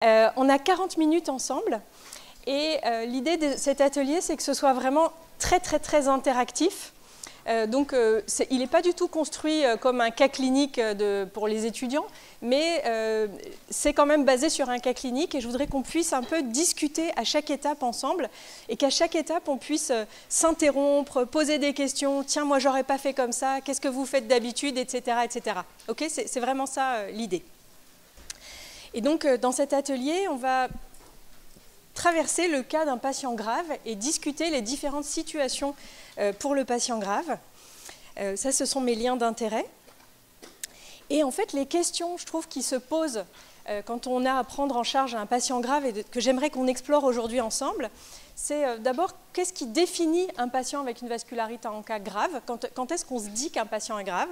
On a 40 minutes ensemble et l'idée de cet atelier, c'est que ce soit vraiment très interactif. Il n'est pas du tout construit comme un cas clinique pour les étudiants, mais c'est quand même basé sur un cas clinique et je voudrais qu'on puisse un peu discuter à chaque étape ensemble et qu'à chaque étape, on puisse s'interrompre, poser des questions. Tiens, moi, j'aurais pas fait comme ça. Qu'est-ce que vous faites d'habitude, etc., etc. Ok, c'est vraiment ça l'idée. Et donc, dans cet atelier, on va traverser le cas d'un patient grave et discuter les différentes situations pour le patient grave. Ça, ce sont mes liens d'intérêt. Et en fait, les questions, je trouve, qui se posent quand on a à prendre en charge un patient grave et que j'aimerais qu'on explore aujourd'hui ensemble, c'est d'abord, qu'est-ce qui définit un patient avec une vascularité en cas grave? Quand est-ce qu'on se dit qu'un patient est grave?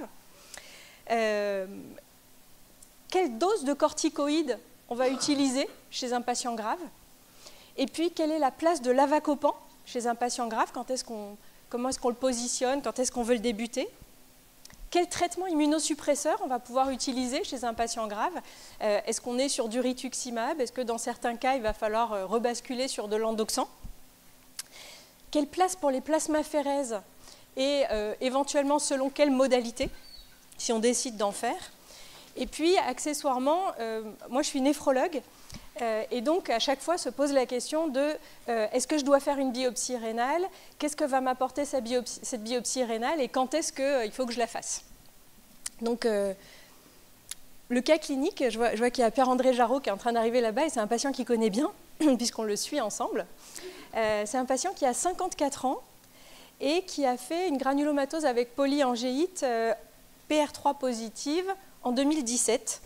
Quelle dose de corticoïdes on va utiliser chez un patient grave? Et puis, quelle est la place de l'avacopan chez un patient grave? Comment est-ce qu'on le positionne? Quand est-ce qu'on veut le débuter? Quel traitement immunosuppresseur on va pouvoir utiliser chez un patient grave? Est-ce qu'on est sur du rituximab? Est-ce que dans certains cas, il va falloir rebasculer sur de l'endoxan? Quelle place pour les plasmaphérèses? Et éventuellement, selon quelle modalité, si on décide d'en faire? Et puis, accessoirement, moi je suis néphrologue, et donc à chaque fois se pose la question de est-ce que je dois faire une biopsie rénale? Qu'est-ce que va m'apporter cette biopsie rénale? Et quand est-ce qu'il faut que je la fasse? Donc, le cas clinique, je vois qu'il y a Pierre-André Jarreau qui est en train d'arriver là-bas, et c'est un patient qu'il connaît bien, puisqu'on le suit ensemble. C'est un patient qui a 54 ans et qui a fait une granulomatose avec polyangéite PR3 positive en 2017.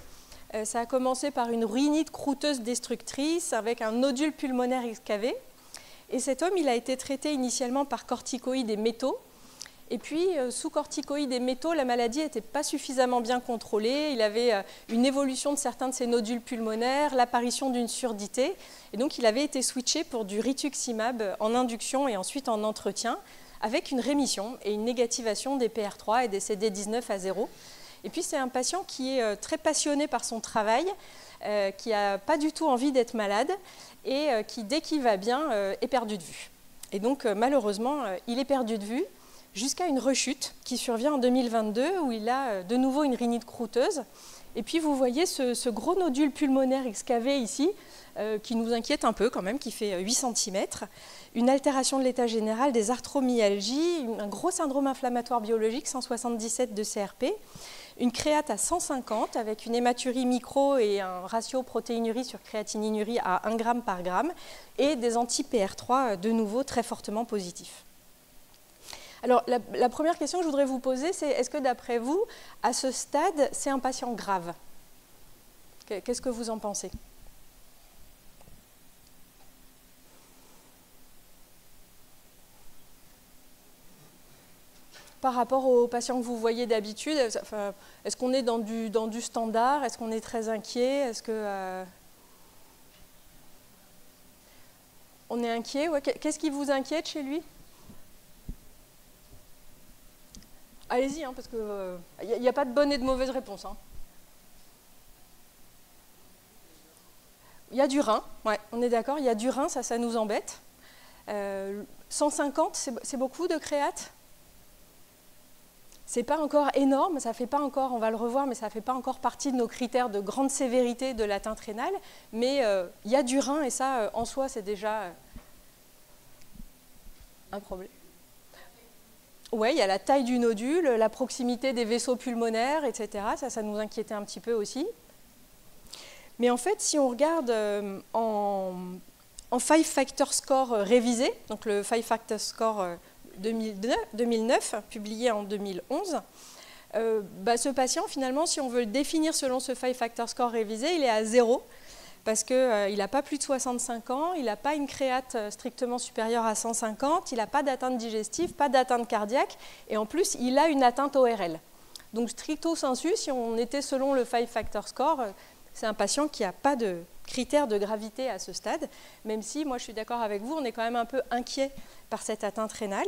Ça a commencé par une rhinite croûteuse destructrice avec un nodule pulmonaire excavé. Et cet homme, il a été traité initialement par corticoïdes et métaux. Et puis, sous corticoïdes et métaux, la maladie n'était pas suffisamment bien contrôlée. Il avait une évolution de certains de ses nodules pulmonaires, l'apparition d'une surdité. Et donc, il avait été switché pour du rituximab en induction et ensuite en entretien, avec une rémission et une négativation des PR3 et des CD19 à 0. Et puis, c'est un patient qui est très passionné par son travail, qui n'a pas du tout envie d'être malade et qui, dès qu'il va bien, est perdu de vue. Et donc, malheureusement, il est perdu de vue jusqu'à une rechute qui survient en 2022 où il a de nouveau une rhinite croûteuse. Et puis, vous voyez ce gros nodule pulmonaire excavé ici, qui nous inquiète un peu quand même, qui fait 8 cm. Une altération de l'état général, des arthromyalgies, un gros syndrome inflammatoire biologique, 177 de CRP. Une créate à 150 avec une hématurie micro et un ratio protéinurie sur créatininurie à 1 g par gramme et des anti-PR3 de nouveau très fortement positifs. Alors la première question que je voudrais vous poser, c'est est-ce que d'après vous, à ce stade, c'est un patient grave? Qu'est-ce que vous en pensez? Par rapport aux patients que vous voyez d'habitude, est-ce qu'on est dans du standard? Est-ce qu'on est très inquiet? Est-ce que on est inquiet? Ouais. Qu'est-ce qui vous inquiète chez lui? Allez-y, hein, parce qu'il n'y a pas de bonne et de mauvaise réponse. Hein. Il y a du rein, ouais, on est d'accord, il y a du rein, ça nous embête. 150, c'est beaucoup de créate? C'est pas encore énorme, ça fait pas encore, on va le revoir, mais ça fait pas encore partie de nos critères de grande sévérité de l'atteinte rénale. Mais il y a du rein et ça, en soi, c'est déjà un problème. Oui, il y a la taille du nodule, la proximité des vaisseaux pulmonaires, etc. Ça nous inquiétait un petit peu aussi. Mais en fait, si on regarde en 5 factor score révisé, donc le 5 factor score 2009, publié en 2011, ce patient, finalement, si on veut le définir selon ce 5 factor score révisé, il est à 0, parce qu'il n'a pas plus de 65 ans, il n'a pas une créate strictement supérieure à 150, il n'a pas d'atteinte digestive, pas d'atteinte cardiaque, et en plus, il a une atteinte ORL. Donc, stricto sensu, si on était selon le 5 factor score, c'est un patient qui n'a pas de critères de gravité à ce stade, même si, moi je suis d'accord avec vous, on est quand même un peu inquiet par cette atteinte rénale.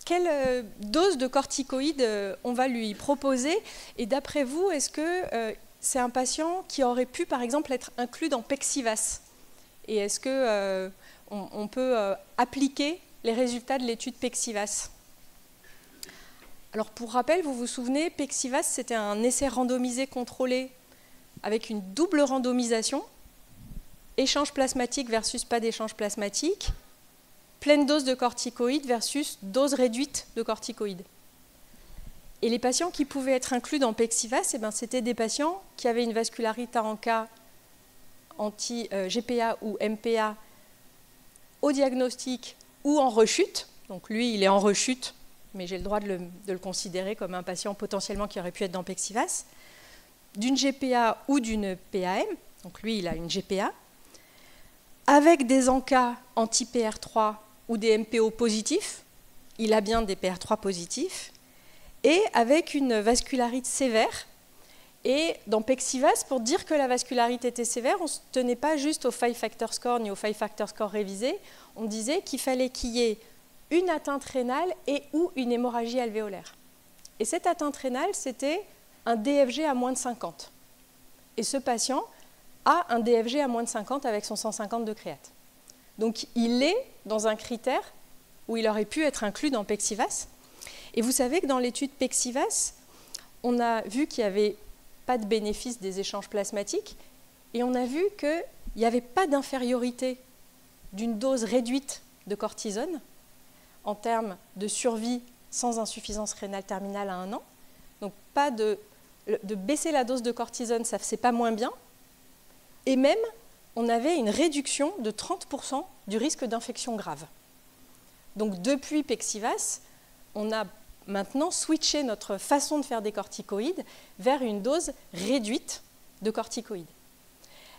Quelle dose de corticoïdes on va lui proposer? Et d'après vous, est-ce que c'est un patient qui aurait pu, par exemple, être inclus dans Pexivas. Et est-ce que on peut appliquer les résultats de l'étude Pexivas? Alors, pour rappel, vous vous souvenez, Pexivas, c'était un essai randomisé contrôlé avec une double randomisation, échange plasmatique versus pas d'échange plasmatique, pleine dose de corticoïdes versus dose réduite de corticoïdes. Et les patients qui pouvaient être inclus dans Pexivas, eh ben, c'était des patients qui avaient une vascularité en cas anti-GPA ou MPA au diagnostic ou en rechute. Donc lui, il est en rechute, mais j'ai le droit de le considérer comme un patient potentiellement qui aurait pu être dans Pexivas, d'une GPA ou d'une PAM, donc lui, il a une GPA, avec des encas anti-PR3 ou des MPO positifs, il a bien des PR3 positifs, et avec une vascularite sévère. Et dans Pexivas, pour dire que la vascularité était sévère, on ne se tenait pas juste au 5-factor score ni au 5-factor score révisé, on disait qu'il fallait qu'il y ait une atteinte rénale et ou une hémorragie alvéolaire. Et cette atteinte rénale, c'était un DFG à moins de 50. Et ce patient a un DFG à moins de 50 avec son 150 de créate. Donc il est dans un critère où il aurait pu être inclus dans Pexivas. Et vous savez que dans l'étude Pexivas, on a vu qu'il n'y avait pas de bénéfice des échanges plasmatiques et on a vu qu'il n'y avait pas d'infériorité d'une dose réduite de cortisone en termes de survie sans insuffisance rénale terminale à 1 an. Donc pas de baisser la dose de cortisone, ça c'est pas moins bien. Et même, on avait une réduction de 30% du risque d'infection grave. Donc depuis Pexivas, on a maintenant switché notre façon de faire des corticoïdes vers une dose réduite de corticoïdes.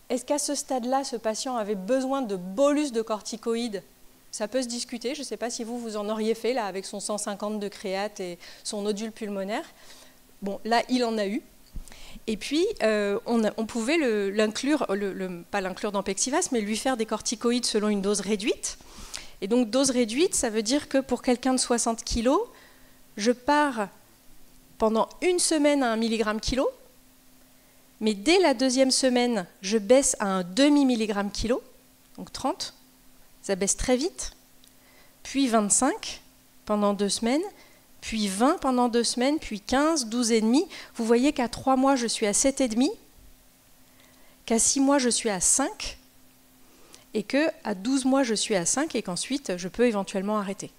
Est-ce qu'à ce stade-là, ce patient avait besoin de bolus de corticoïdes? Ça peut se discuter, je ne sais pas si vous en auriez fait là, avec son 150 de créate et son nodule pulmonaire. Bon, là, il en a eu. Et puis, on pouvait l'inclure, pas l'inclure dans Pexivas, mais lui faire des corticoïdes selon une dose réduite. Et donc, dose réduite, ça veut dire que pour quelqu'un de 60 kg, je pars pendant une semaine à 1 mg/kg, mais dès la deuxième semaine, je baisse à un demi-mg/kg, donc 30, ça baisse très vite, puis 25 pendant 2 semaines, puis 20 pendant 2 semaines, puis 15, 12,5. Vous voyez qu'à 3 mois, je suis à 7,5, qu'à 6 mois, je suis à 5, et qu'à 12 mois, je suis à 5, et qu'ensuite, je peux éventuellement arrêter.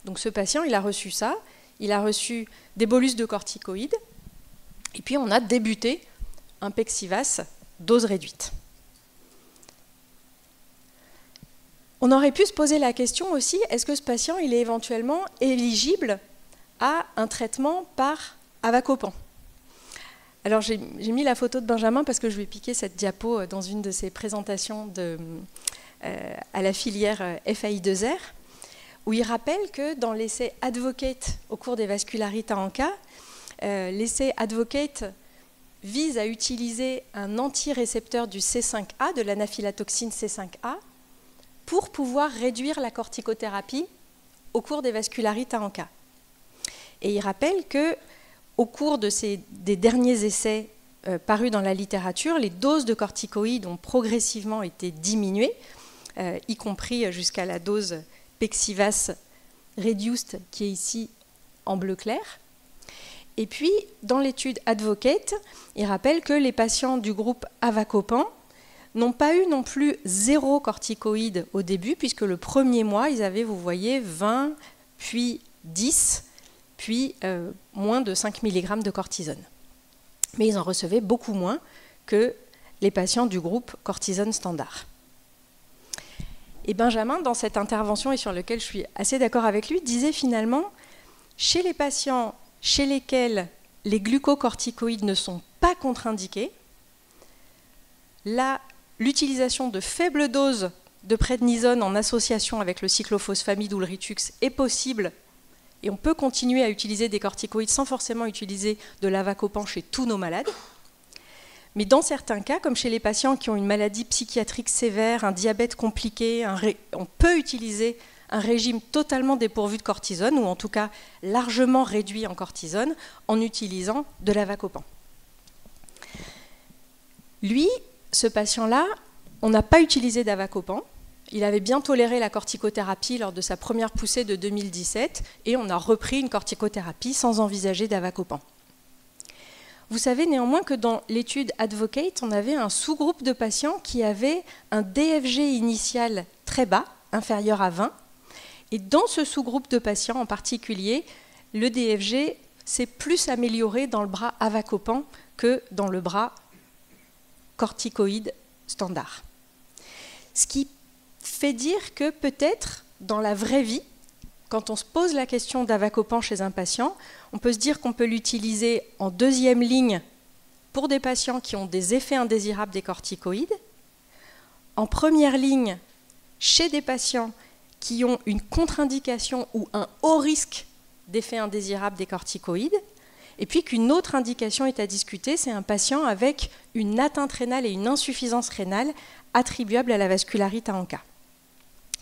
Donc ce patient, il a reçu ça, il a reçu des bolus de corticoïdes, et puis on a débuté un Pexivas dose réduite. On aurait pu se poser la question aussi, est-ce que ce patient il est éventuellement éligible à un traitement par Avacopan? Alors j'ai mis la photo de Benjamin parce que je vais piquer cette diapo dans une de ses présentations à la filière FAI2R, où il rappelle que dans l'essai Advocate au cours des vascularites en cas, l'essai Advocate vise à utiliser un antirécepteur du C5A, de l'anaphylatoxine C5A, pour pouvoir réduire la corticothérapie au cours des vascularites en cas. Et il rappelle qu'au cours des derniers essais parus dans la littérature, les doses de corticoïdes ont progressivement été diminuées, y compris jusqu'à la dose Pexivas Reduced, qui est ici en bleu clair. Et puis, dans l'étude Advocate, il rappelle que les patients du groupe Avacopan n'ont pas eu non plus 0 corticoïdes au début, puisque le premier mois, ils avaient, vous voyez, 20, puis 10, puis moins de 5 mg de cortisone. Mais ils en recevaient beaucoup moins que les patients du groupe cortisone standard. Et Benjamin, dans cette intervention, et sur laquelle je suis assez d'accord avec lui, disait finalement, chez les patients chez lesquels les glucocorticoïdes ne sont pas contre-indiqués, l'utilisation de faibles doses de prednisone en association avec le cyclophosphamide ou le Ritux est possible, et on peut continuer à utiliser des corticoïdes sans forcément utiliser de l'Avacopan chez tous nos malades. Mais dans certains cas, comme chez les patients qui ont une maladie psychiatrique sévère, un diabète compliqué, on peut utiliser un régime totalement dépourvu de cortisone, ou en tout cas largement réduit en cortisone, en utilisant de l'Avacopan. Lui, ce patient-là, on n'a pas utilisé d'avacopan. Il avait bien toléré la corticothérapie lors de sa première poussée de 2017 et on a repris une corticothérapie sans envisager d'avacopan. Vous savez néanmoins que dans l'étude Advocate, on avait un sous-groupe de patients qui avaient un DFG initial très bas, inférieur à 20. Et dans ce sous-groupe de patients en particulier, le DFG s'est plus amélioré dans le bras avacopan que dans le bras corticoïde standard. Ce qui fait dire que peut-être dans la vraie vie, quand on se pose la question d'avacopan chez un patient, on peut se dire qu'on peut l'utiliser en deuxième ligne pour des patients qui ont des effets indésirables des corticoïdes, en première ligne chez des patients qui ont une contre-indication ou un haut risque d'effets indésirables des corticoïdes, et puis qu'une autre indication est à discuter, c'est un patient avec une atteinte rénale et une insuffisance rénale attribuable à la vascularite à ANCA.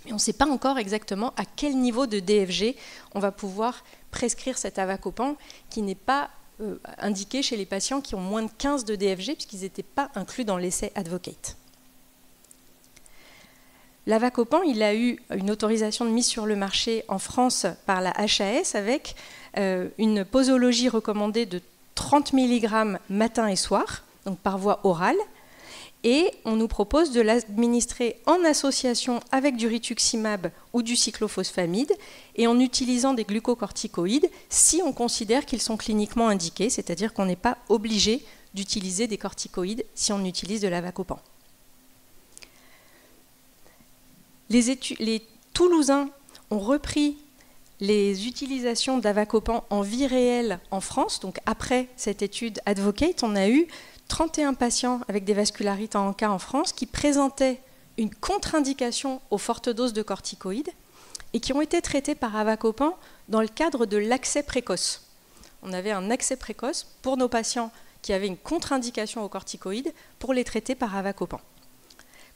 Mais on ne sait pas encore exactement à quel niveau de DFG on va pouvoir prescrire cet avacopan qui n'est pas indiqué chez les patients qui ont moins de 15 de DFG puisqu'ils n'étaient pas inclus dans l'essai Advocate. L'avacopan, il a eu une autorisation de mise sur le marché en France par la HAS avec une posologie recommandée de 30 mg matin et soir, donc par voie orale. Et on nous propose de l'administrer en association avec du rituximab ou du cyclophosphamide et en utilisant des glucocorticoïdes si on considère qu'ils sont cliniquement indiqués, c'est-à-dire qu'on n'est pas obligé d'utiliser des corticoïdes si on utilise de l'avacopan. Les Toulousains ont repris les utilisations d'avacopan en vie réelle en France. Donc après cette étude Advocate, on a eu 31 patients avec des vascularites en ANCA en France qui présentaient une contre-indication aux fortes doses de corticoïdes et qui ont été traités par avacopan dans le cadre de l'accès précoce. On avait un accès précoce pour nos patients qui avaient une contre-indication aux corticoïdes pour les traiter par avacopan.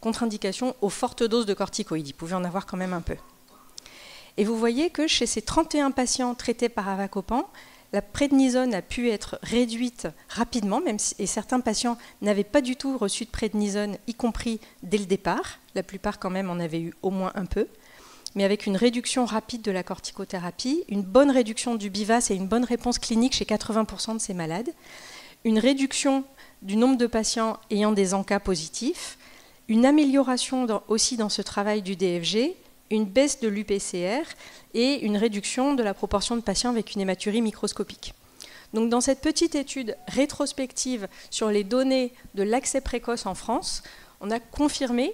Contre-indication aux fortes doses de corticoïdes, il pouvait en avoir quand même un peu. Et vous voyez que chez ces 31 patients traités par avacopan, la prednisone a pu être réduite rapidement, et certains patients n'avaient pas du tout reçu de prednisone, y compris dès le départ. La plupart quand même en avaient eu au moins un peu. Mais avec une réduction rapide de la corticothérapie, une bonne réduction du BIVAS et une bonne réponse clinique chez 80% de ces malades, une réduction du nombre de patients ayant des ANCA positifs, une amélioration aussi dans ce travail du DFG, une baisse de l'UPCR et une réduction de la proportion de patients avec une hématurie microscopique. Donc dans cette petite étude rétrospective sur les données de l'accès précoce en France, on a confirmé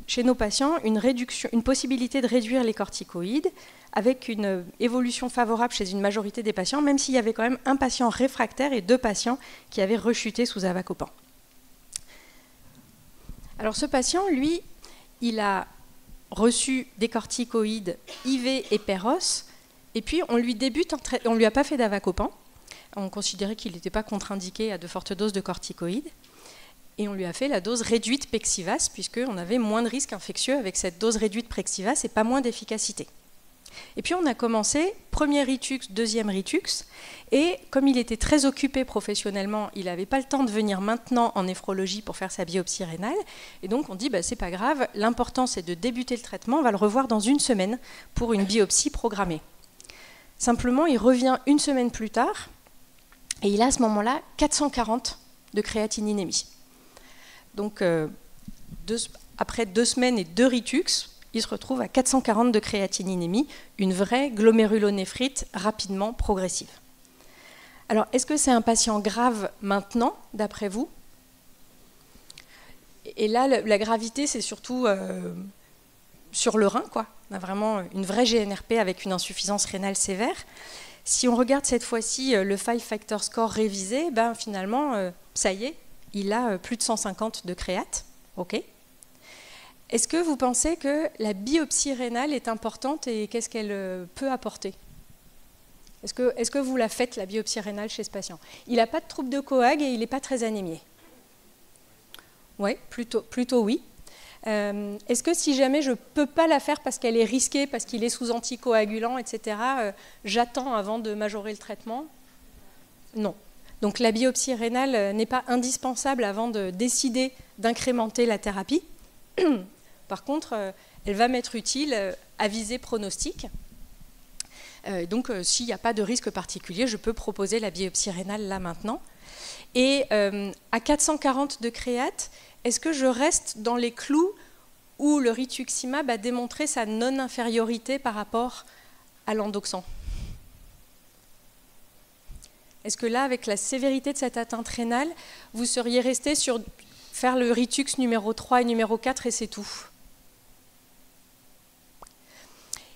chez nos patients une possibilité de réduire les corticoïdes avec une évolution favorable chez une majorité des patients, même s'il y avait quand même un patient réfractaire et 2 patients qui avaient rechuté sous avacopan. Alors ce patient, lui, il a reçu des corticoïdes IV et Péros, et puis on lui a pas fait d'avacopan, on considérait qu'il n'était pas contre-indiqué à de fortes doses de corticoïdes, et on lui a fait la dose réduite Pexivas, puisqu'on avait moins de risque infectieux avec cette dose réduite Pexivas et pas moins d'efficacité. Et puis on a commencé, premier Ritux, deuxième Ritux, et comme il était très occupé professionnellement, il n'avait pas le temps de venir maintenant en néphrologie pour faire sa biopsie rénale, et donc on dit c'est pas grave, l'important c'est de débuter le traitement, on va le revoir dans 1 semaine pour une biopsie programmée. Simplement, il revient 1 semaine plus tard, et il a à ce moment-là 440 de créatininémie. Donc après 2 semaines et 2 Ritux, il se retrouve à 440 de créatininémie, une vraie glomérulonéphrite rapidement progressive. Alors, est-ce que c'est un patient grave maintenant, d'après vous? Et là, la gravité, c'est surtout sur le rein, quoi. On a vraiment une vraie GNRP avec une insuffisance rénale sévère. Si on regarde cette fois-ci le 5-factor score révisé, finalement, ça y est, il a plus de 150 de créate. OK. Est-ce que vous pensez que la biopsie rénale est importante et qu'est-ce qu'elle peut apporter? Est-ce que vous la faites, la biopsie rénale, chez ce patient? Il n'a pas de trouble de coag et il n'est pas très anémié. Oui, plutôt oui. Est-ce que si jamais je ne peux pas la faire parce qu'elle est risquée, parce qu'il est sous anticoagulant, etc., j'attends avant de majorer le traitement? Non. Donc la biopsie rénale n'est pas indispensable avant de décider d'incrémenter la thérapie. Par contre, elle va m'être utile à visée pronostique. Donc s'il n'y a pas de risque particulier, je peux proposer la biopsie rénale là maintenant. Et à 440 de créate, est-ce que je reste dans les clous où le rituximab a démontré sa non-infériorité par rapport à l'endoxan? Est-ce que là, avec la sévérité de cette atteinte rénale, vous seriez resté sur faire le ritux numéro 3 et numéro 4 et c'est tout?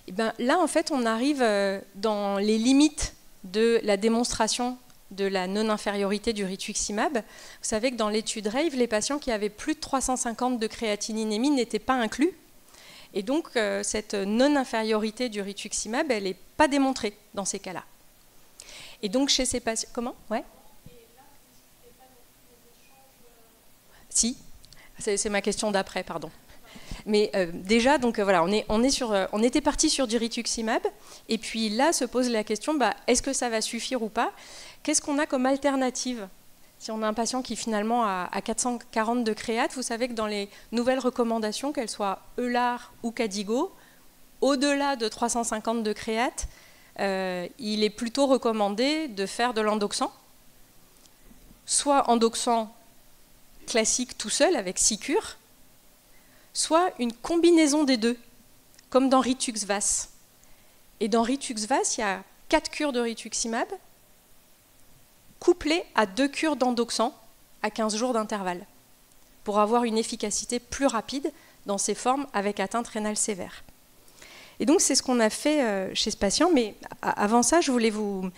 Et bien, là, en fait, on arrive dans les limites de la démonstration de la non-infériorité du rituximab. Vous savez que dans l'étude RAVE, les patients qui avaient plus de 350 de créatininémie n'étaient pas inclus. Et donc, cette non-infériorité du rituximab, elle n'est pas démontrée dans ces cas-là. Et donc, chez ces patients... Comment? Ouais. Si, c'est ma question d'après, pardon. Mais déjà, donc voilà, on était parti sur du rituximab, et puis là se pose la question, est-ce que ça va suffire ou pas? Qu'est-ce qu'on a comme alternative? Si on a un patient qui finalement a 440 de créate, vous savez que dans les nouvelles recommandations, qu'elles soient Eular ou Cadigo, au-delà de 350 de créate, il est plutôt recommandé de faire de l'endoxan, soit endoxan classique tout seul avec 6 cures, soit une combinaison des deux, comme dans Ritux-VAS. Et dans Ritux-VAS, il y a 4 cures de rituximab, couplées à 2 cures d'endoxan à 15 jours d'intervalle, pour avoir une efficacité plus rapide dans ces formes avec atteinte rénale sévère. Et donc, c'est ce qu'on a fait chez ce patient, mais avant ça, je voulais vous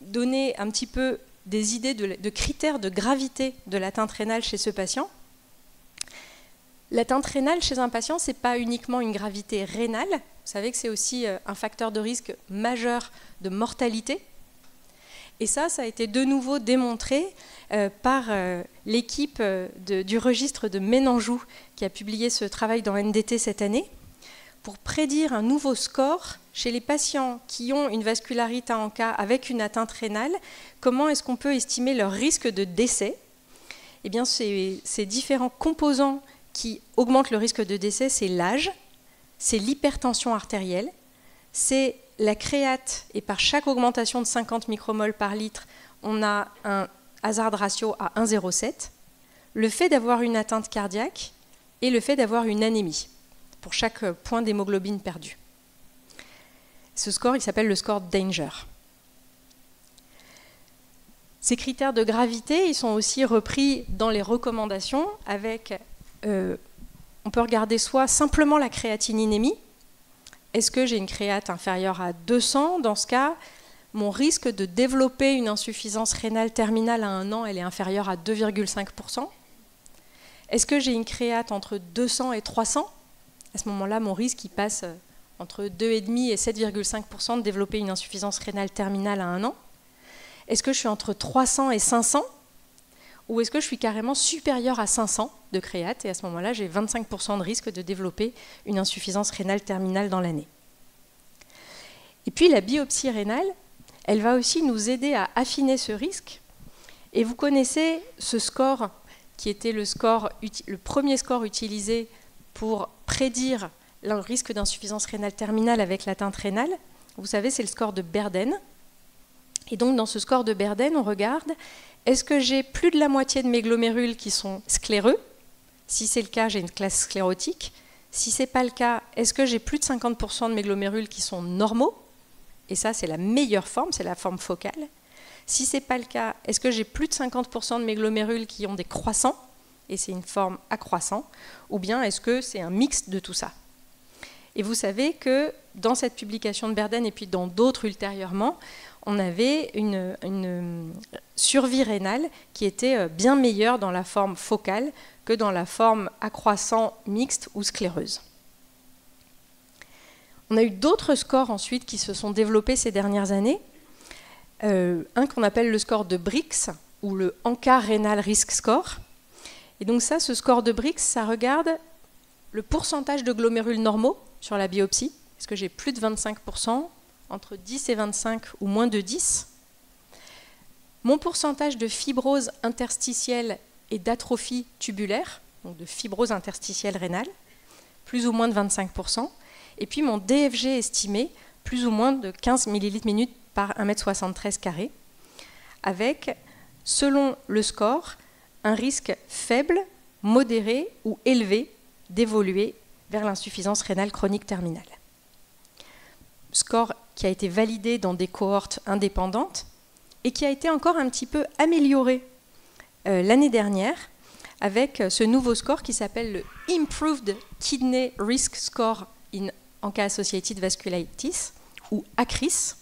donner un petit peu des idées de critères de gravité de l'atteinte rénale chez ce patient. L'atteinte rénale chez un patient, ce n'est pas uniquement une gravité rénale. Vous savez que c'est aussi un facteur de risque majeur de mortalité. Et ça a été de nouveau démontré par l'équipe du registre de Ménanjou qui a publié ce travail dans NDT cette année pour prédire un nouveau score chez les patients qui ont une vascularité en cas avec une atteinte rénale. Comment est-ce qu'on peut estimer leur risque de décès? Eh bien, ces différents composants qui augmentent le risque de décès, c'est l'âge, c'est l'hypertension artérielle, c'est la créate, et par chaque augmentation de 50 micromoles par litre, on a un hazard ratio à 1,07, le fait d'avoir une atteinte cardiaque et le fait d'avoir une anémie, pour chaque point d'hémoglobine perdu. Ce score, il s'appelle le score Danger. Ces critères de gravité, ils sont aussi repris dans les recommandations avec... on peut regarder soit simplement la créatininémie. Est-ce que j'ai une créate inférieure à 200? Dans ce cas, mon risque de développer une insuffisance rénale terminale à 1 an, elle est inférieure à 2,5%. Est-ce que j'ai une créate entre 200 et 300? À ce moment-là, mon risque il passe entre 2,5 et 7,5% de développer une insuffisance rénale terminale à 1 an. Est-ce que je suis entre 300 et 500? Ou est-ce que je suis carrément supérieur à 500 de créate, et à ce moment-là, j'ai 25% de risque de développer une insuffisance rénale terminale dans l'année. Et puis la biopsie rénale, elle va aussi nous aider à affiner ce risque. Et vous connaissez ce score qui était le premier score utilisé pour prédire le risque d'insuffisance rénale terminale avec l'atteinte rénale. Vous savez, c'est le score de Berden. Et donc, dans ce score de Berden, on regarde, est-ce que j'ai plus de la moitié de mes glomérules qui sont scléreux? Si c'est le cas, j'ai une classe sclérotique. Si ce n'est pas le cas, est-ce que j'ai plus de 50% de mes glomérules qui sont normaux? Et ça, c'est la meilleure forme, c'est la forme focale. Si ce n'est pas le cas, est-ce que j'ai plus de 50% de mes glomérules qui ont des croissants? Et c'est une forme accroissant. Ou bien est-ce que c'est un mix de tout ça? Et vous savez que dans cette publication de Berden et puis dans d'autres ultérieurement, on avait une survie rénale qui était bien meilleure dans la forme focale que dans la forme accroissant mixte ou scléreuse. On a eu d'autres scores ensuite qui se sont développés ces dernières années. Un qu'on appelle le score de Brix ou le ANCA Renal Risk Score. Et donc ça, ce score de Brix, ça regarde le pourcentage de glomérules normaux sur la biopsie. Est-ce que j'ai plus de 25%, entre 10 et 25 ou moins de 10? mon pourcentage de fibrose interstitielle et d'atrophie tubulaire, donc de fibrose interstitielle rénale, plus ou moins de 25%, et puis mon DFG estimé, plus ou moins de 15 ml/min par 1,73 m², avec, selon le score, un risque faible, modéré ou élevé d'évoluer vers l'insuffisance rénale chronique terminale. Score qui a été validé dans des cohortes indépendantes et qui a été encore un petit peu amélioré l'année dernière avec ce nouveau score qui s'appelle le Improved Kidney Risk Score in ANCA-Associated Vasculitis, ou ACRIS,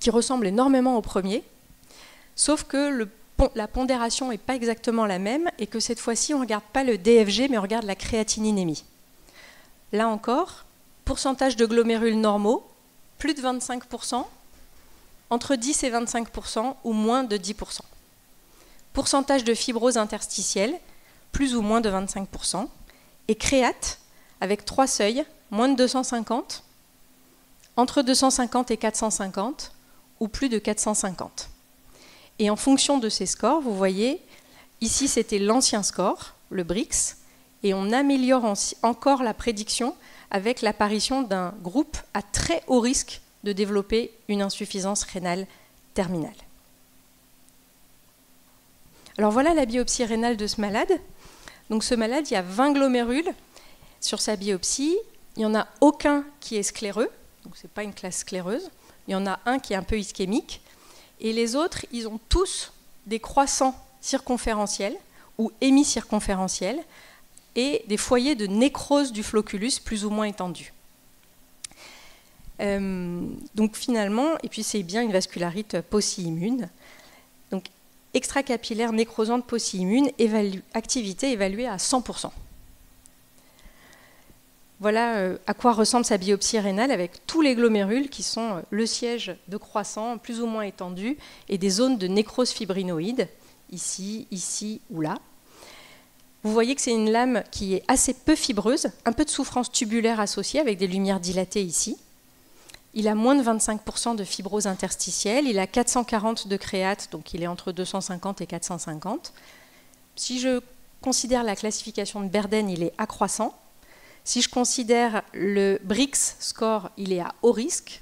qui ressemble énormément au premier, sauf que la pondération n'est pas exactement la même et que cette fois-ci, on ne regarde pas le DFG, mais on regarde la créatininémie. Là encore, pourcentage de glomérules normaux, plus de 25%, entre 10 et 25% ou moins de 10%. Pourcentage de fibrose interstitielle, plus ou moins de 25%. Et créate, avec 3 seuils, moins de 250, entre 250 et 450, ou plus de 450. Et en fonction de ces scores, vous voyez, ici c'était l'ancien score, le BRICS, et on améliore encore la prédiction avec l'apparition d'un groupe à très haut risque de développer une insuffisance rénale terminale. Alors voilà la biopsie rénale de ce malade. Donc ce malade, il y a 20 glomérules sur sa biopsie. Il n'y en a aucun qui est scléreux, donc ce n'est pas une classe scléreuse. Il y en a un qui est un peu ischémique. Et les autres, ils ont tous des croissants circonférentiels ou hémicirconférentiels et des foyers de nécrose du flocculus plus ou moins étendus. Donc finalement, et puis c'est bien une vascularite pauci-immune. Donc extracapillaire nécrosante pauci-immune, activité évaluée à 100%. Voilà à quoi ressemble sa biopsie rénale avec tous les glomérules qui sont le siège de croissants plus ou moins étendus et des zones de nécrose fibrinoïde, ici, ici ou là. Vous voyez que c'est une lame qui est assez peu fibreuse, un peu de souffrance tubulaire associée avec des lumières dilatées ici. Il a moins de 25% de fibrose interstitielle, il a 440 de créate, donc il est entre 250 et 450. Si je considère la classification de Berden, il est accroissant. Si je considère le BRICS score, il est à haut risque.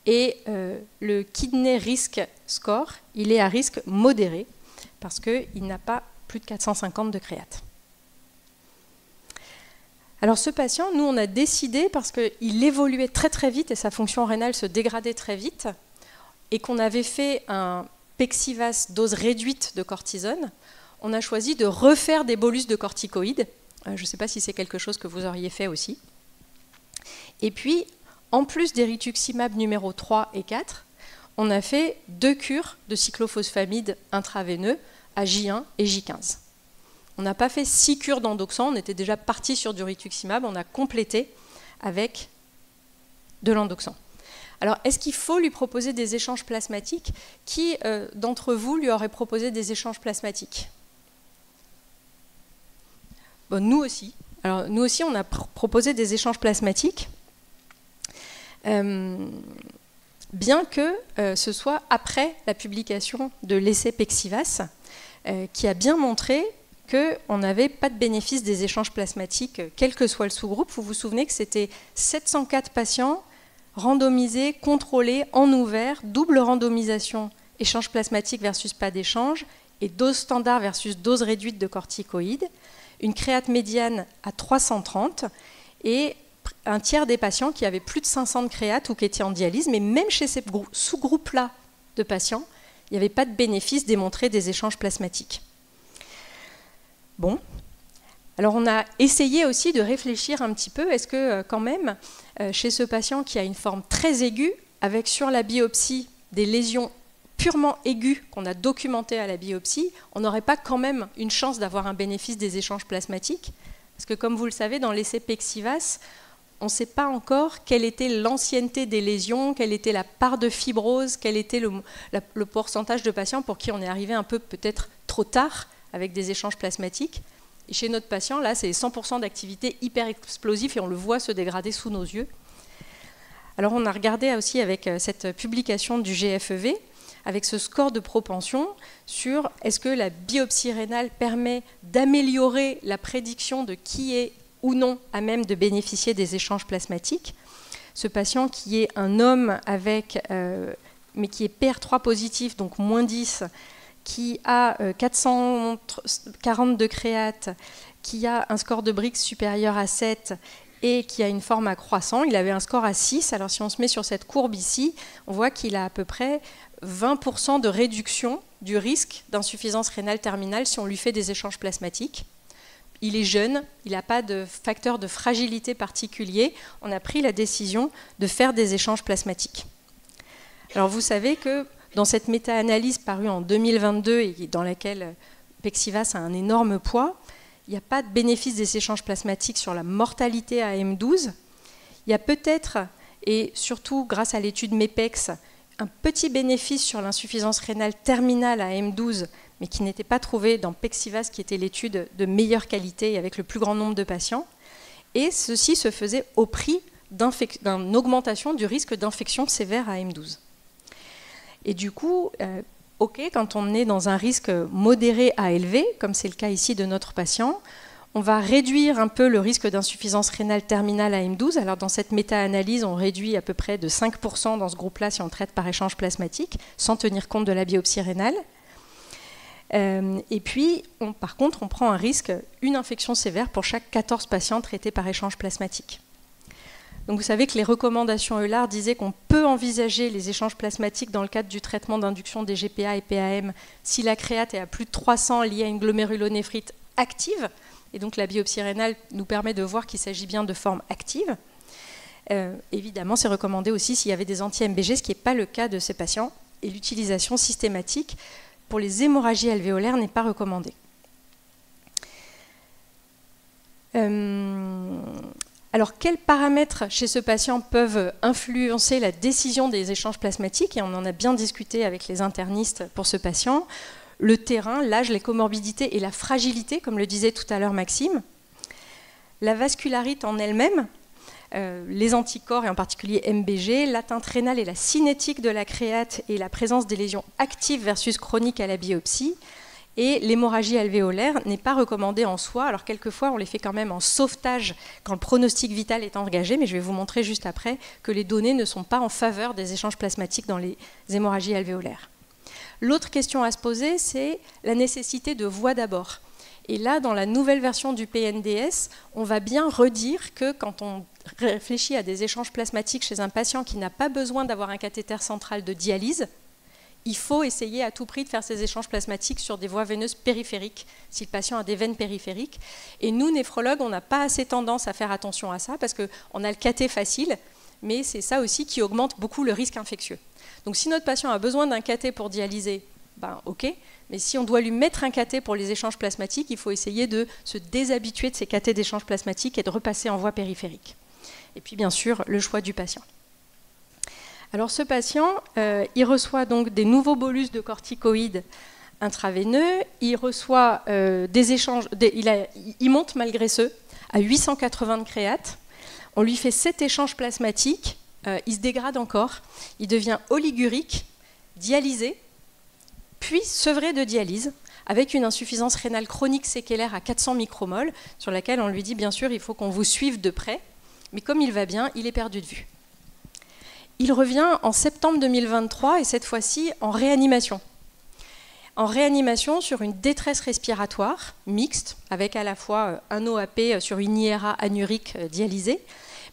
Et le Kidney Risk Score, il est à risque modéré, parce qu'il n'a pas plus de 450 de créate. Alors ce patient, nous on a décidé, parce qu'il évoluait très très vite et sa fonction rénale se dégradait très vite, et qu'on avait fait un Pexivas dose réduite de cortisone, on a choisi de refaire des bolus de corticoïdes. Je ne sais pas si c'est quelque chose que vous auriez fait aussi. Et puis, en plus des rituximab numéro 3 et 4, on a fait 2 cures de cyclophosphamide intraveineux à J1 et J15. On n'a pas fait 6 cures d'endoxan, on était déjà parti sur du rituximab, on a complété avec de l'endoxan. Alors, est-ce qu'il faut lui proposer des échanges plasmatiques? Qui d'entre vous lui aurait proposé des échanges plasmatiques? Bon, nous aussi. Alors, nous aussi, on a proposé des échanges plasmatiques, bien que ce soit après la publication de l'essai Pexivas, qui a bien montré qu'on n'avait pas de bénéfice des échanges plasmatiques, quel que soit le sous-groupe. Vous vous souvenez que c'était 704 patients randomisés, contrôlés, en ouvert, double randomisation, échange plasmatique versus pas d'échange, et dose standard versus dose réduite de corticoïdes, une créate médiane à 330, et un tiers des patients qui avaient plus de 500 de créate ou qui étaient en dialyse, mais même chez ces sous-groupes-là de patients, il n'y avait pas de bénéfice démontré des échanges plasmatiques. Bon, alors on a essayé aussi de réfléchir un petit peu, est-ce que quand même, chez ce patient qui a une forme très aiguë, avec sur la biopsie des lésions purement aiguës qu'on a documentées à la biopsie, on n'aurait pas quand même une chance d'avoir un bénéfice des échanges plasmatiques? Parce que comme vous le savez, dans l'essai Pexivas, on ne sait pas encore quelle était l'ancienneté des lésions, quelle était la part de fibrose, quel était le pourcentage de patients pour qui on est arrivé un peu peut-être trop tard avec des échanges plasmatiques. Et chez notre patient, là, c'est 100% d'activité hyper explosive et on le voit se dégrader sous nos yeux. Alors on a regardé aussi avec cette publication du GFEV avec ce score de propension sur est-ce que la biopsie rénale permet d'améliorer la prédiction de qui est ou non à même de bénéficier des échanges plasmatiques. Ce patient qui est un homme mais qui est PR3 positif, donc moins 10, qui a 440 de créate, qui a un score de Brix supérieur à 7 et qui a une forme à croissant. Il avait un score à 6. Alors si on se met sur cette courbe ici, on voit qu'il a à peu près 20% de réduction du risque d'insuffisance rénale terminale si on lui fait des échanges plasmatiques. Il est jeune, il n'a pas de facteur de fragilité particulier. On a pris la décision de faire des échanges plasmatiques. Alors vous savez que dans cette méta-analyse parue en 2022 et dans laquelle Pexivas a un énorme poids, il n'y a pas de bénéfice des échanges plasmatiques sur la mortalité à M12. Il y a peut-être, et surtout grâce à l'étude MEPEX, un petit bénéfice sur l'insuffisance rénale terminale à M12, mais qui n'était pas trouvé dans Pexivas, qui était l'étude de meilleure qualité et avec le plus grand nombre de patients. Et ceci se faisait au prix d'une augmentation du risque d'infection sévère à M12. Et du coup, quand on est dans un risque modéré à élevé, comme c'est le cas ici de notre patient, on va réduire un peu le risque d'insuffisance rénale terminale à M12. Alors dans cette méta-analyse, on réduit à peu près de 5% dans ce groupe-là si on traite par échange plasmatique, sans tenir compte de la biopsie rénale. Et puis, par contre, on prend un risque, une infection sévère pour chaque 14 patients traités par échange plasmatique. Donc vous savez que les recommandations EULAR disaient qu'on peut envisager les échanges plasmatiques dans le cadre du traitement d'induction des GPA et PAM si la créate est à plus de 300 liée à une glomérulonéphrite active. Et donc la biopsie rénale nous permet de voir qu'il s'agit bien de forme active. Évidemment, c'est recommandé aussi s'il y avait des anti-MBG, ce qui n'est pas le cas de ces patients. Et l'utilisation systématique pour les hémorragies alvéolaires n'est pas recommandée. Alors, quels paramètres chez ce patient peuvent influencer la décision des échanges plasmatiques? Et on en a bien discuté avec les internistes pour ce patient. Le terrain, l'âge, les comorbidités et la fragilité, comme le disait tout à l'heure Maxime. La vascularite en elle-même, les anticorps et en particulier MBG, l'atteinte rénale et la cinétique de la créate et la présence des lésions actives versus chroniques à la biopsie. Et l'hémorragie alvéolaire n'est pas recommandée en soi. Alors quelquefois, on les fait quand même en sauvetage quand le pronostic vital est engagé, mais je vais vous montrer juste après que les données ne sont pas en faveur des échanges plasmatiques dans les hémorragies alvéolaires. L'autre question à se poser, c'est la nécessité de voie d'abord. Et là, dans la nouvelle version du PNDS, on va bien redire que quand on réfléchit à des échanges plasmatiques chez un patient qui n'a pas besoin d'avoir un cathéter central de dialyse, il faut essayer à tout prix de faire ces échanges plasmatiques sur des voies veineuses périphériques, si le patient a des veines périphériques. Et nous, néphrologues, on n'a pas assez tendance à faire attention à ça, parce qu'on a le cathé facile, mais c'est ça aussi qui augmente beaucoup le risque infectieux. Donc si notre patient a besoin d'un cathé pour dialyser, ben ok, mais si on doit lui mettre un cathé pour les échanges plasmatiques, il faut essayer de se déshabituer de ces cathés d'échanges plasmatiques et de repasser en voie périphérique. Et puis bien sûr, le choix du patient. Alors ce patient, il reçoit donc des nouveaux bolus de corticoïdes intraveineux, il reçoit des échanges, il monte malgré ce à 880 de créate, on lui fait 7 échanges plasmatiques, il se dégrade encore, il devient oligurique, dialysé, puis sevré de dialyse, avec une insuffisance rénale chronique séquelaire à 400 micromoles, sur laquelle on lui dit bien sûr il faut qu'on vous suive de près, mais comme il va bien, il est perdu de vue. Il revient en septembre 2023 et cette fois-ci en réanimation. En réanimation sur une détresse respiratoire mixte, avec à la fois un OAP sur une IRA anurique dialysée,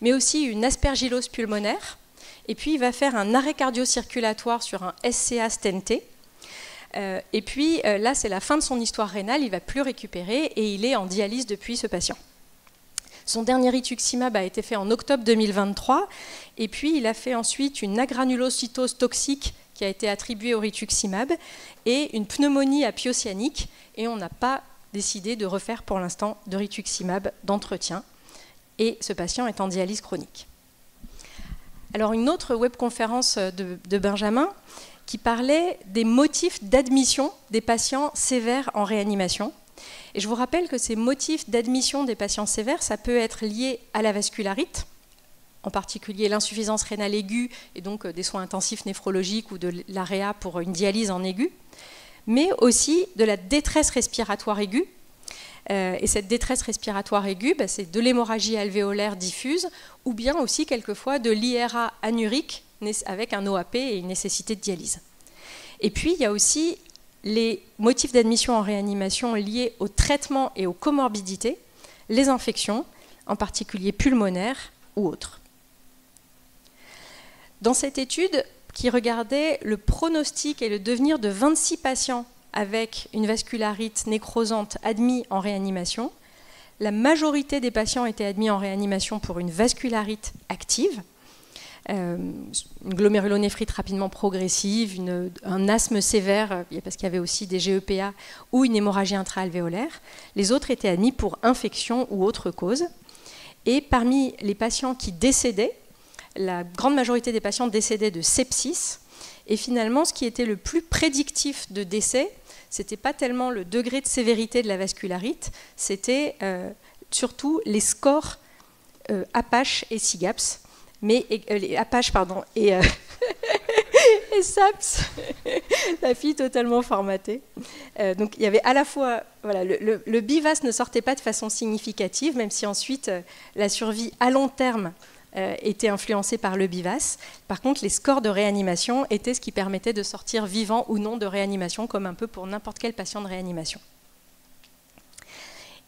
mais aussi une aspergillose pulmonaire. Et puis il va faire un arrêt cardio-circulatoire sur un SCA stenté. Et puis là, c'est la fin de son histoire rénale, il ne va plus récupérer et il est en dialyse depuis ce patient. Son dernier rituximab a été fait en octobre 2023 et puis il a fait ensuite une agranulocytose toxique qui a été attribuée au rituximab et une pneumonie à pyocyanique et on n'a pas décidé de refaire pour l'instant de rituximab d'entretien et ce patient est en dialyse chronique. Alors une autre webconférence de Benjamin qui parlait des motifs d'admission des patients sévères en réanimation. Et je vous rappelle que ces motifs d'admission des patients sévères, ça peut être lié à la vascularite, en particulier l'insuffisance rénale aiguë et donc des soins intensifs néphrologiques ou de l'AREA pour une dialyse en aigu, mais aussi de la détresse respiratoire aiguë. Et cette détresse respiratoire aiguë, c'est de l'hémorragie alvéolaire diffuse ou bien aussi quelquefois de l'IRA anurique avec un OAP et une nécessité de dialyse. Et puis il y a aussi les motifs d'admission en réanimation liés au traitement et aux comorbidités, les infections, en particulier pulmonaires ou autres. Dans cette étude qui regardait le pronostic et le devenir de 26 patients avec une vascularite nécrosante admis en réanimation, la majorité des patients étaient admis en réanimation pour une vascularite active, une glomérulonéphrite rapidement progressive, un asthme sévère, parce qu'il y avait aussi des GEPA, ou une hémorragie intra-alvéolaire. Les autres étaient admis pour infection ou autre cause. Et parmi les patients qui décédaient, la grande majorité des patients décédaient de sepsis. Et finalement, ce qui était le plus prédictif de décès, ce n'était pas tellement le degré de sévérité de la vascularite, c'était surtout les scores Apache et SIGAPS, Apache et SAPS, la fille totalement formatée. Donc il y avait à la fois, voilà, le BIVAS ne sortait pas de façon significative, même si ensuite la survie à long terme était influencée par le BIVAS. Par contre, les scores de réanimation étaient ce qui permettait de sortir vivant ou non de réanimation, comme un peu pour n'importe quel patient de réanimation.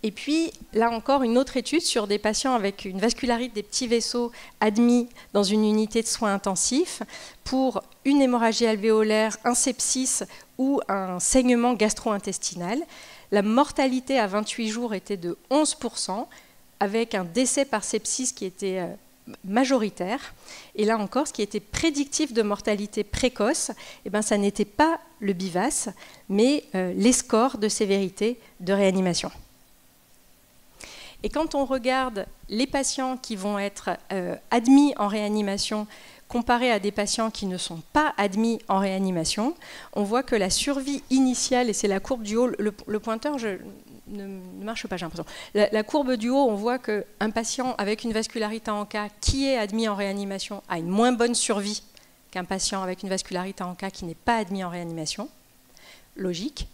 Et puis, là encore, une autre étude sur des patients avec une vascularite des petits vaisseaux admis dans une unité de soins intensifs pour une hémorragie alvéolaire, un sepsis ou un saignement gastro-intestinal. La mortalité à 28 jours était de 11%, avec un décès par sepsis qui était majoritaire. Et là encore, ce qui était prédictif de mortalité précoce, ça n'était pas le BIVAS, mais les scores de sévérité de réanimation. Et quand on regarde les patients qui vont être admis en réanimation comparés à des patients qui ne sont pas admis en réanimation, on voit que la survie initiale, et c'est la courbe du haut, le pointeur ne marche pas, j'ai l'impression. La courbe du haut, on voit qu'un patient avec une vascularite ANCA qui est admis en réanimation a une moins bonne survie qu'un patient avec une vascularite ANCA qui n'est pas admis en réanimation. Logique.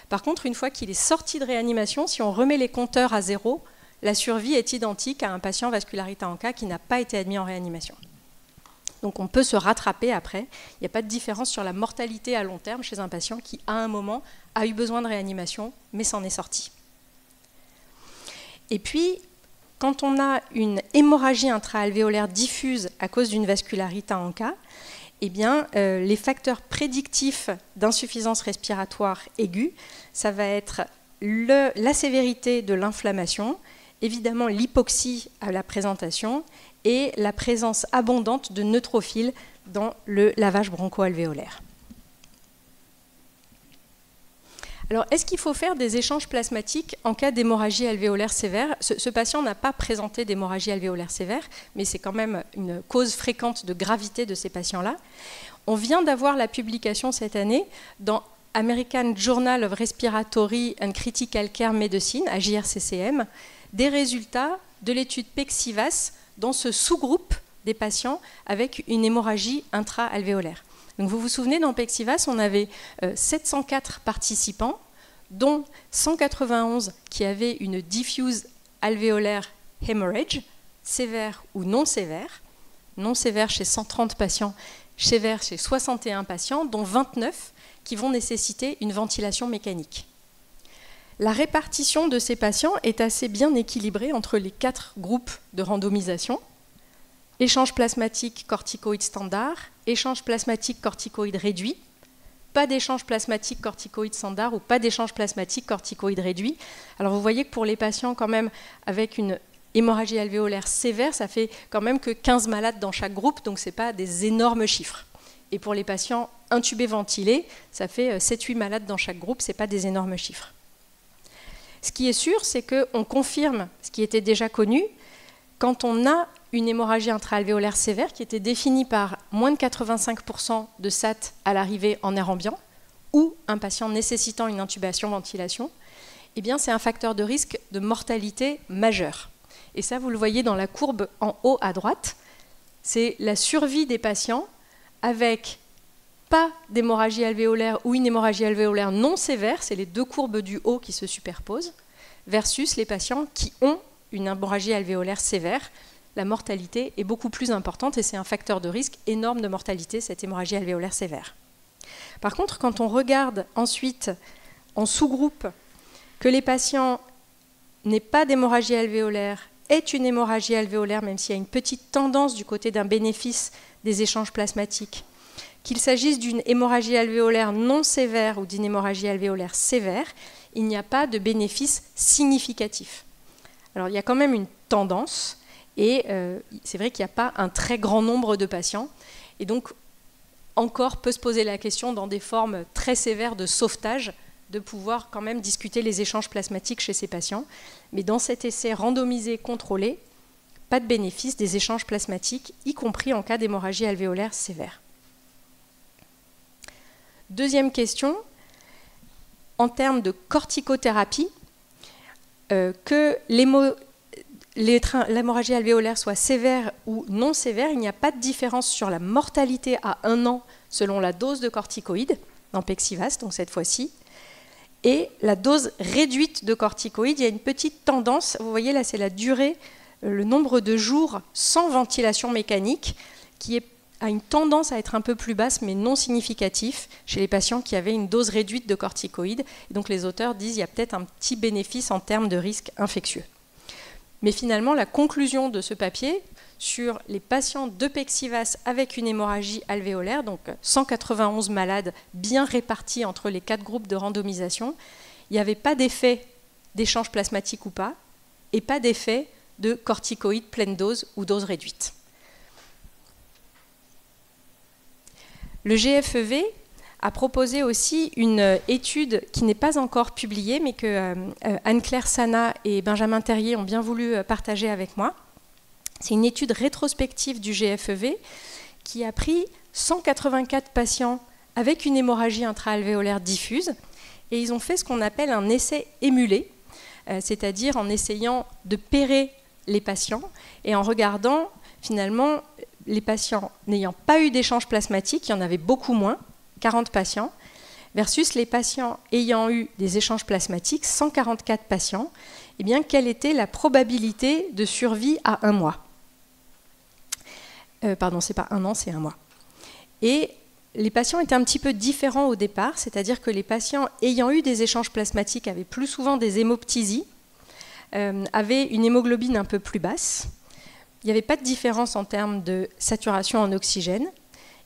Par contre, une fois qu'il est sorti de réanimation, si on remet les compteurs à zéro, la survie est identique à un patient vascularite ANCA qui n'a pas été admis en réanimation. Donc on peut se rattraper après. Il n'y a pas de différence sur la mortalité à long terme chez un patient qui, à un moment, a eu besoin de réanimation, mais s'en est sorti. Et puis, quand on a une hémorragie intra-alvéolaire diffuse à cause d'une vascularite ANCA, les facteurs prédictifs d'insuffisance respiratoire aiguë, ça va être la sévérité de l'inflammation, évidemment l'hypoxie à la présentation et la présence abondante de neutrophiles dans le lavage broncho-alvéolaire. Alors, est-ce qu'il faut faire des échanges plasmatiques en cas d'hémorragie alvéolaire sévère ? Ce patient n'a pas présenté d'hémorragie alvéolaire sévère, mais c'est quand même une cause fréquente de gravité de ces patients-là. On vient d'avoir la publication cette année dans American Journal of Respiratory and Critical Care Medicine, AJRCCM, des résultats de l'étude PECSIVAS dans ce sous-groupe des patients avec une hémorragie intra-alvéolaire. Donc vous vous souvenez, dans PECSIVAS, on avait 704 participants, dont 191 qui avaient une diffuse alvéolaire hemorrhage, sévère ou non sévère chez 130 patients, sévère chez 61 patients, dont 29 qui vont nécessiter une ventilation mécanique. La répartition de ces patients est assez bien équilibrée entre les 4 groupes de randomisation. Échange plasmatique corticoïde standard, échange plasmatique corticoïde réduit, pas d'échange plasmatique corticoïde standard ou pas d'échange plasmatique corticoïde réduit. Alors vous voyez que pour les patients quand même avec une hémorragie alvéolaire sévère, ça fait quand même que 15 malades dans chaque groupe, donc ce n'est pas des énormes chiffres. Et pour les patients intubés ventilés, ça fait 7-8 malades dans chaque groupe, ce n'est pas des énormes chiffres. Ce qui est sûr, c'est qu'on confirme ce qui était déjà connu. Quand on a une hémorragie intra-alvéolaire sévère qui était définie par moins de 85% de SAT à l'arrivée en air ambiant ou un patient nécessitant une intubation-ventilation, eh bien c'est un facteur de risque de mortalité majeur. Et ça, vous le voyez dans la courbe en haut à droite. c'est la survie des patients avec pas d'hémorragie alvéolaire ou une hémorragie alvéolaire non sévère, c'est les deux courbes du haut qui se superposent, versus les patients qui ont une hémorragie alvéolaire sévère. La mortalité est beaucoup plus importante et c'est un facteur de risque énorme de mortalité, cette hémorragie alvéolaire sévère. Par contre, quand on regarde ensuite en sous-groupe que les patients n'aient pas d'hémorragie alvéolaire, aient une hémorragie alvéolaire, même s'il y a une petite tendance du côté d'un bénéfice des échanges plasmatiques, qu'il s'agisse d'une hémorragie alvéolaire non sévère ou d'une hémorragie alvéolaire sévère, il n'y a pas de bénéfice significatif. Alors il y a quand même une tendance, et c'est vrai qu'il n'y a pas un très grand nombre de patients, et donc encore peut se poser la question dans des formes très sévères de sauvetage, de pouvoir quand même discuter les échanges plasmatiques chez ces patients. Mais dans cet essai randomisé contrôlé, pas de bénéfice des échanges plasmatiques, y compris en cas d'hémorragie alvéolaire sévère. Deuxième question, en termes de corticothérapie, que l'hémorragie alvéolaire soit sévère ou non sévère, il n'y a pas de différence sur la mortalité à 1 an selon la dose de corticoïdes, dans Pexivas, donc cette fois-ci, et la dose réduite de corticoïdes. Il y a une petite tendance, vous voyez là c'est la durée, le nombre de jours sans ventilation mécanique, qui a une tendance à être un peu plus basse, mais non significatif, chez les patients qui avaient une dose réduite de corticoïdes. Et donc les auteurs disent qu'il y a peut-être un petit bénéfice en termes de risque infectieux. Mais finalement, la conclusion de ce papier sur les patients de Pexivas avec une hémorragie alvéolaire, donc 191 malades bien répartis entre les 4 groupes de randomisation, il n'y avait pas d'effet d'échange plasmatique ou pas, et pas d'effet de corticoïdes pleine dose ou dose réduite. Le GFEV a proposé aussi une étude qui n'est pas encore publiée, mais que Anne-Claire Sana et Benjamin Terrier ont bien voulu partager avec moi. C'est une étude rétrospective du GFEV qui a pris 184 patients avec une hémorragie intra-alvéolaire diffuse, et ils ont fait ce qu'on appelle un essai émulé, c'est-à-dire en essayant de pairer les patients et en regardant finalement les patients n'ayant pas eu d'échange plasmatique, il y en avait beaucoup moins, 40 patients, versus les patients ayant eu des échanges plasmatiques, 144 patients, eh bien, quelle était la probabilité de survie à 1 mois ? Pardon, c'est pas 1 an, c'est 1 mois. Et les patients étaient un petit peu différents au départ, c'est-à-dire que les patients ayant eu des échanges plasmatiques avaient plus souvent des hémoptysies, avaient une hémoglobine un peu plus basse. Il n'y avait pas de différence en termes de saturation en oxygène.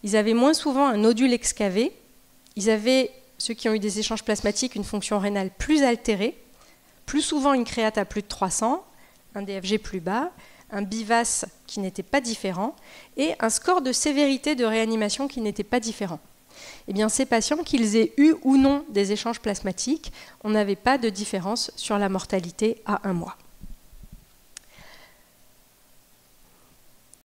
Ils avaient moins souvent un nodule excavé. Ils avaient, ceux qui ont eu des échanges plasmatiques, une fonction rénale plus altérée, plus souvent une créate à plus de 300, un DFG plus bas, un BIVAS qui n'était pas différent et un score de sévérité de réanimation qui n'était pas différent. Eh bien, ces patients, qu'ils aient eu ou non des échanges plasmatiques, on n'avait pas de différence sur la mortalité à 1 mois.